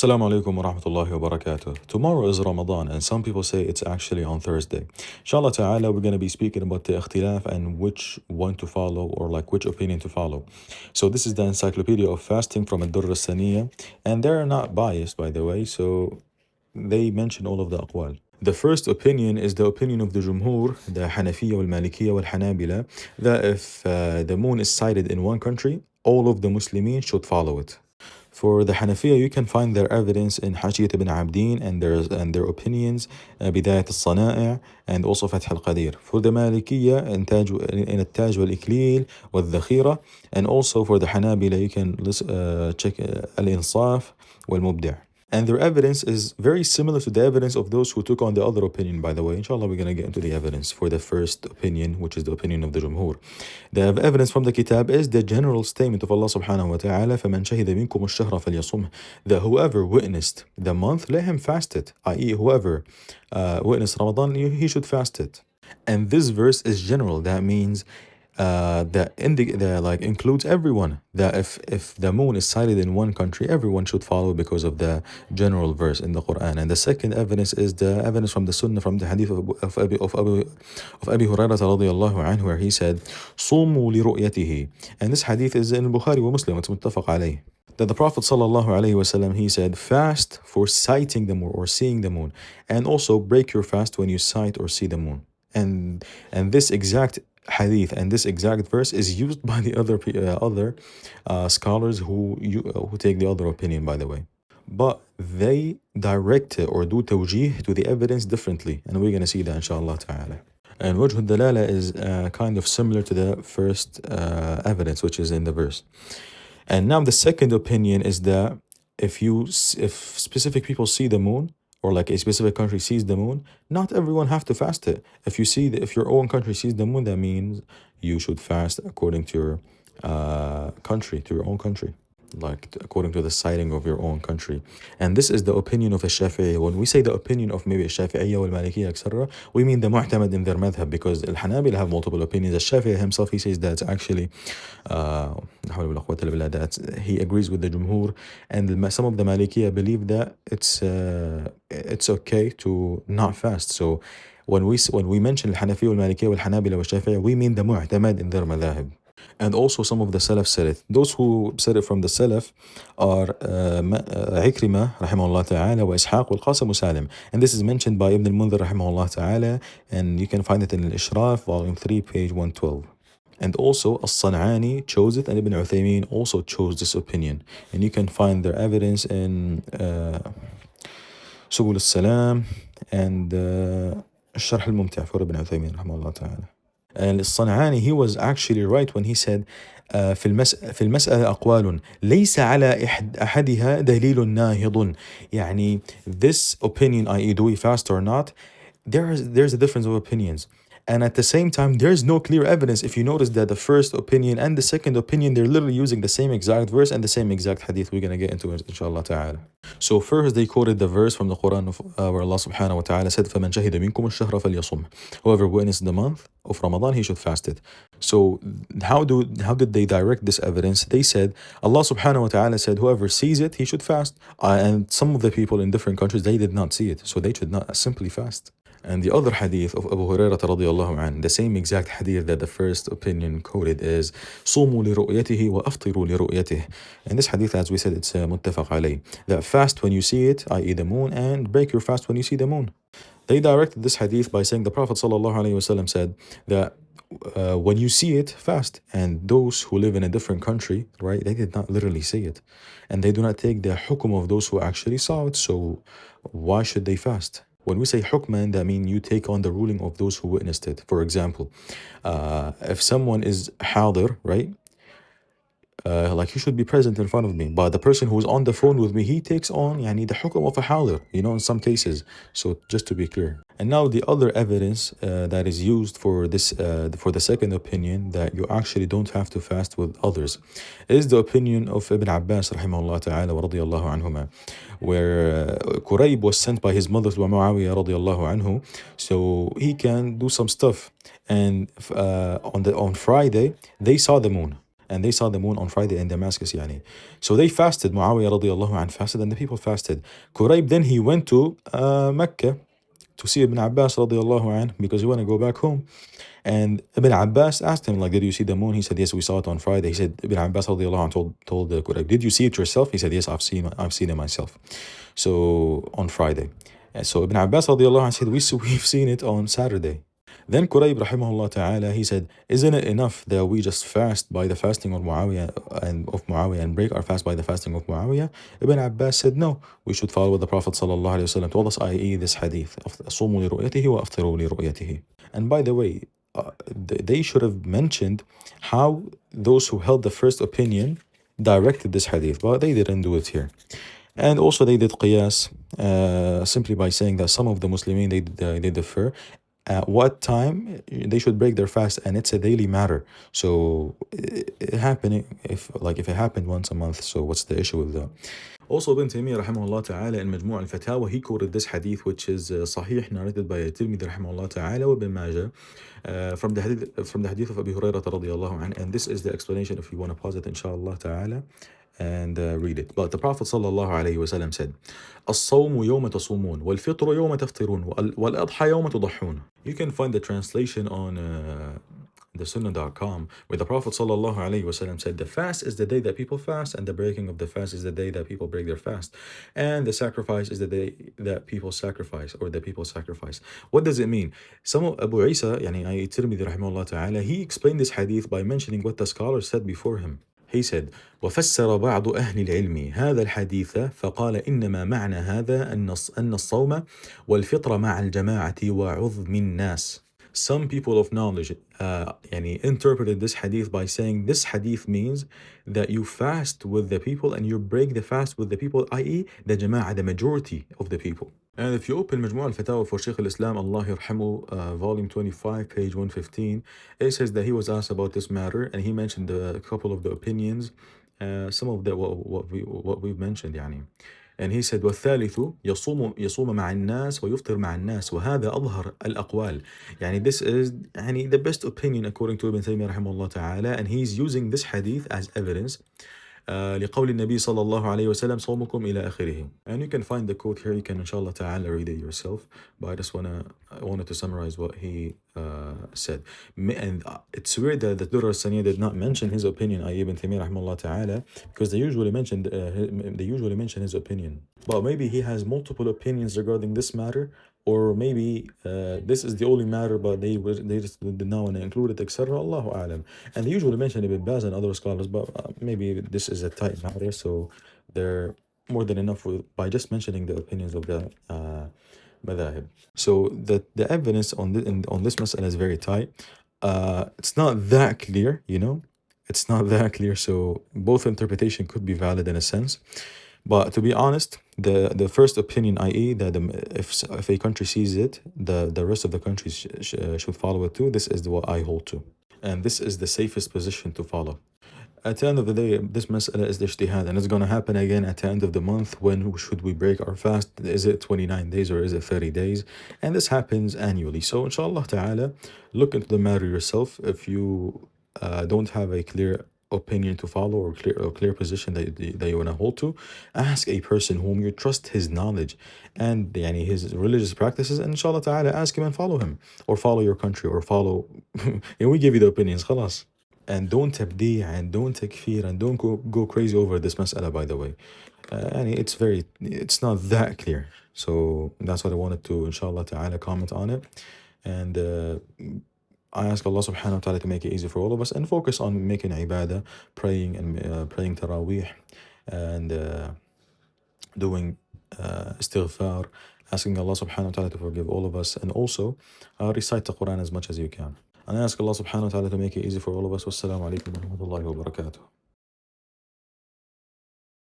Assalamu alaikum wa rahmatullahi wa barakatuh. Tomorrow is Ramadan and some people say it's actually on Thursday. Inshallah ta'ala, we're going to be speaking about the ikhtilaf and which one to follow or like which opinion to follow. So this is the encyclopedia of fasting from Ad-Durr al-Saniyya, and they're not biased, by the way, so they mention all of the aqwal. The first opinion is the opinion of the Jumhur, the Hanafiya wal Malikiyya wal Hanabila, that if the moon is sighted in one country, all of the Muslimin should follow it. For the Hanafiya, you can find their evidence in Hashiyat ibn Abdeen and their opinions, Bidayat al-Sana'i' and also Fath al-Qadir. For the Malikiyya, in Al-Taj wal-Iklil wal-Dhakhira, and also for the Hanabila, you can check Al-Insaf wal-Mubdi'. And their evidence is very similar to the evidence of those who took on the other opinion, by the way. Inshallah, we're going to get into the evidence for the first opinion, which is the opinion of the Jumhur. The evidence from the Kitab is the general statement of Allah subhanahu wa ta'ala, فَمَنْ شَهِدَ مِنْكُمُ الشَّهْرَ فَلْيَصُمْهُ, that whoever witnessed the month, let him fast it. I.e., whoever witnessed Ramadan, he should fast it. And this verse is general. That means that includes everyone. That if the moon is sighted in one country, everyone should follow because of the general verse in the Quran. And the second evidence is the evidence from the Sunnah, from the hadith of Abi Hurairah radiallahu anhu, where he said, "صوموا لرؤيته." And this hadith is in Bukhari wa Muslim. It's muttafaq alayh. That the Prophet sallallahu alaihi wasallam, he said, fast for sighting the moon or seeing the moon, and also break your fast when you sight or see the moon. And this exact hadith and this exact verse is used by the other scholars who take the other opinion, by the way, but they direct it or do tawjih to the evidence differently, and we're going to see that inshallah ta'ala. And wajh al-dalala is kind of similar to the first evidence, which is in the verse. And now the second opinion is that if specific people see the moon, or like a specific country sees the moon, not everyone have to fast it. If your own country sees the moon, that means you should fast according to your your own country, like according to the sighting of your own country. And this is the opinion of a Shafi'i. When we say the opinion of maybe a Shafi'iyya or Malikiyya, etc., we mean the mu'tamad in their madhab, because Al-Hanabila have multiple opinions. The Shafi'i himself, he says that actually that he agrees with the Jumhur, and some of the Malikiyya believe that it's okay to not fast. So when we mention Al-Hanafi wal-Malikiyya wal-Hanabila wal-Shafi'i, we mean the mu'tamad in their madhab. And also some of the Salaf said it. Those who said it from the Salaf are Ikrimah rahimahullah ta'ala wa Ishaq wal Qasim wa Salim. And this is mentioned by Ibn al-Mundhir rahimahullah ta'ala, and you can find it in Al-Ishraf, volume 3, page 112. And also As-San'ani chose it, and Ibn Uthaymeen also chose this opinion. And you can find their evidence in Subul al-Salam and Sharh al-Mumti' for Ibn Uthaymeen rahimahullah ta'ala. And الصنعاني, he was actually right when he said في المسألة أقوال ليس على أحدها دليل ناهض. يعني this opinion, i.e. do we fast or not, there's a difference of opinions. And at the same time, there's no clear evidence. If you notice that the first opinion and the second opinion, they're literally using the same exact verse and the same exact hadith. We're going to get into it, inshallah ta'ala. So first, they quoted the verse from the Quran where Allah subhanahu wa ta'ala said, فَمَنْ شَهِدَ مِنْكُمُ الشَّهْرَ فَلْيَصُمْ. Whoever witnessed the month of Ramadan, he should fast it. So how did they direct this evidence? They said, Allah subhanahu wa ta'ala said, whoever sees it, he should fast. And some of the people in different countries, they did not see it, so they should not simply fast. And the other hadith of Abu Hurairah radiallahu anhu, the same exact hadith that the first opinion quoted, is صوموا لرؤيته وأفطروا لرؤيته. And this hadith, as we said, it's muttafaq alayh. That fast when you see it, i.e. the moon, and break your fast when you see the moon. They directed this hadith by saying the Prophet sallallahu alaihi wasallam said that when you see it, fast. And those who live in a different country, right, they did not literally see it. And they do not take the hukum of those who actually saw it. So why should they fast? When we say hukman, that means you take on the ruling of those who witnessed it. For example, if someone is hadir, right? Like he should be present in front of me. But the person who is on the phone with me, he takes on the hukum of a hadir, in some cases. So just to be clear. And now the other evidence that is used for this, for the second opinion, that you actually don't have to fast with others, is the opinion of Ibn Abbas rahimahullah ta'ala wa radiyallahu anhuma, where Qurayb was sent by his mother to Muawiyah radiyallahu anhu, so he can do some stuff. And on Friday, they saw the moon. and they saw the moon on Friday in Damascus يعني. So they fasted. Muawiyah radiallahu anhu fasted, and the people fasted. Qurayb then he went to Mecca to see Ibn Abbas radiallahu anhu because he wanted to go back home. And Ibn Abbas asked him, like, did you see the moon? He said, yes, we saw it on Friday. He said, Ibn Abbas radiallahu anhu told Qurayb, did you see it yourself? He said, yes, I've seen it myself. So on Friday. And so Ibn Abbas radiallahu anhu said, we've seen it on Saturday. Then Qurayb rahimahullah ta'ala, he said, isn't it enough that we just fast by the fasting of Muawiyah and break our fast by the fasting of Muawiyah? Ibn Abbas said, no, we should follow what the Prophet sallallahu alayhi wa sallam told us, i.e. this hadith, صوموا لرؤيته وأفطروا لرؤيته. And by the way, they should have mentioned how those who held the first opinion directed this hadith, but they didn't do it here. And also they did qiyas simply by saying that some of the Muslimin they differ at what time they should break their fast, and it's a daily matter. So it happening if it happened once a month, so what's the issue with that? Also, Ibn Taymiyyah rahimahullah ta'ala in Majmu' al-Fatawa, he quoted this hadith which is sahih, narrated by Tirmidhi rahimahullah ta'ala wa Ibn Majah from the hadith of Abi Hurairah radiyallahu anhu, and this is the explanation if you want to pause it inshallah ta'ala and read it. But the Prophet sallallahu alayhi wa sallam said, الصوم يوم تصومون والفطر يوم تفطرون والأضحى يوم تضحون. You can find the translation on the sunnah.com, where the Prophet sallallahu alayhi wa sallam said, the fast is the day that people fast, and the breaking of the fast is the day that people break their fast, and the sacrifice is the day that people sacrifice, or the people sacrifice. What does it mean? Some of Abu Isa, yani Tirmidhi rahimahullah ta'ala, he explained this hadith by mentioning what the scholars said before him. He said, وفسر بعض أهل العلم هذا الحديث فقال إنما معنى هذا أن الصوم والفطر مع الجماعة وعظم الناس. Some people of knowledge interpreted this hadith by saying this hadith means that you fast with the people and you break the fast with the people, i.e. the jama'ah, the majority of the people. And if you open Majmu' al-Fatawa for Shaykh al-Islam, Allah yarhamu, volume 25, page 115, it says that he was asked about this matter, and he mentioned a couple of the opinions, some of the what we've mentioned يعني. And he said, والثالث يصوم مع الناس ويفطر مع الناس وهذا أظهر الأقوال. يعني this is the best opinion according to Ibn Taymiyyah rahimahullah ta'ala, and he's using this hadith as evidence. لقول النبي صلى الله عليه وسلم صومكم إلى آخره. And you can find the quote here, you can inshallah ta'ala read it yourself, but I just wanted to summarize what he said. And it's weird that the Durr al-Saniyah did not mention his opinion, i.e. Ibn Taymiyyah rahimahullah ta'ala, because they usually mention his opinion. But maybe he has multiple opinions regarding this matter, or maybe this is the only matter, but they just did not want to include it, etc. Allahu a'lam. And they usually mention Ibn Baz and other scholars, but maybe this is a tight matter, so they're more than enough by just mentioning the opinions of the madhahib. So the evidence on this mas'ala is very tight. It's not that clear, it's not that clear, so both interpretation could be valid in a sense. But to be honest, the first opinion, i.e. that if a country sees it, the rest of the countries should follow it too, this is what I hold to. And this is the safest position to follow. At the end of the day, this mas'ala is the ijtihad, and it's going to happen again at the end of the month. When should we break our fast? Is it 29 days or is it 30 days? And this happens annually. So inshallah ta'ala, look into the matter yourself. If you don't have a clear opinion to follow or clear position that you want to hold to, ask a person whom you trust his knowledge and his religious practices, and inshallah ta'ala ask him and follow him, or follow your country, or follow and we give you the opinions, khalas. And don't tabdi' and don't takfir and don't go crazy over this mas'ala, by the way. It's not that clear, so that's what I wanted to inshallah ta'ala comment on it. And I ask Allah subhanahu wa ta'ala to make it easy for all of us and focus on making ibadah, praying and praying taraweeh, and doing istighfar, asking Allah subhanahu wa ta'ala to forgive all of us, and also recite the Quran as much as you can. And I ask Allah subhanahu wa ta'ala to make it easy for all of us. Wassalamu alaikum wa rahmatullahi wa barakatuh.